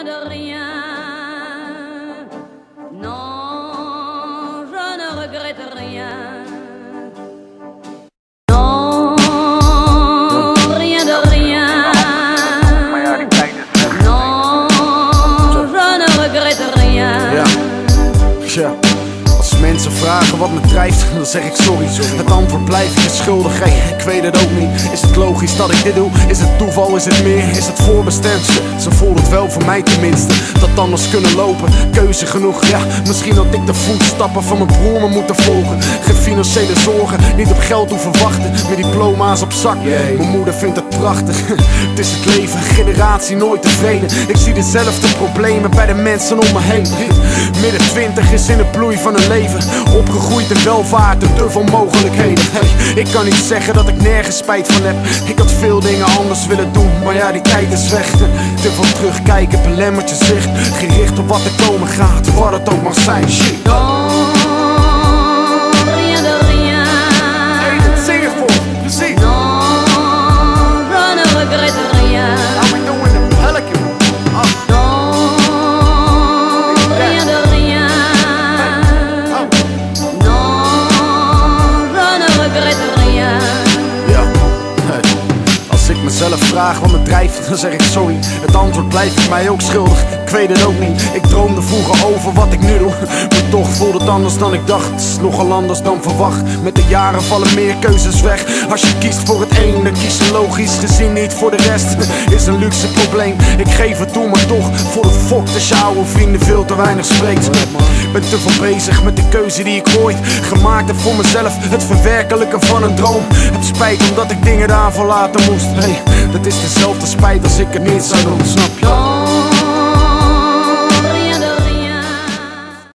rien de rien. Non, je ne regrette rien. Non, rien de rien. Non, je ne regrette rien. Ja. Als mensen vragen wat me drijft, dan zeg ik sorry. Het antwoord blijf je schuldig, hey, ik weet het ook niet. Is het logisch dat ik dit doe? Is het toeval? Is het meer? Is het voorbestemd? Ze voelt het wel voor mij tenminste, dat anders kunnen lopen. Keuze genoeg, ja, misschien had ik de voetstappen van mijn broer me moeten volgen. Geen financiële zorgen, niet op geld hoeven wachten. Met diploma's op zak, mijn moeder vindt het prachtig. Het is het leven, generatie nooit tevreden. Ik zie dezelfde problemen bij de mensen om me heen. Midden 20 is in de bloei van een leven, opgegroeid in welvaart en te veel mogelijkheden. Hey, ik kan niet zeggen dat ik nergens spijt van heb. Ik had veel dingen anders willen doen, maar ja, die tijd is weg. Te veel terugkijken belemmert je zicht, gericht op wat er komen gaat, wat het ook mag zijn. Shit. Non, rien de rien. Hey, zing het voor, precies. Non, je ne regrette rien. How we doing in Pelican? Non, rien de rien. Non, je ne regrette rien. Ja, hey. Als ik mezelf vraag wat me drijft, dan zeg ik sorry. Het antwoord blijft mij ook schuldig, ik weet het ook niet. Ik droomde vroeger over wat ik nu doe, maar toch voelt het anders dan ik dacht. Het is nogal anders dan verwacht, met de jaren vallen meer keuzes weg. Als je kiest voor het een, dan kies je logisch gezien niet voor de rest. Is een luxe probleem, ik geef het toe, maar toch voor de fok als je oude vrienden veel te weinig spreekt. Ben te veel bezig met de keuze die ik ooit gemaakt heb voor mezelf, het verwerkelijken van een droom. Het spijt omdat ik dingen daarvoor laten moest. Hey, dat is dezelfde spijt als ik het niet zou doen, snap je?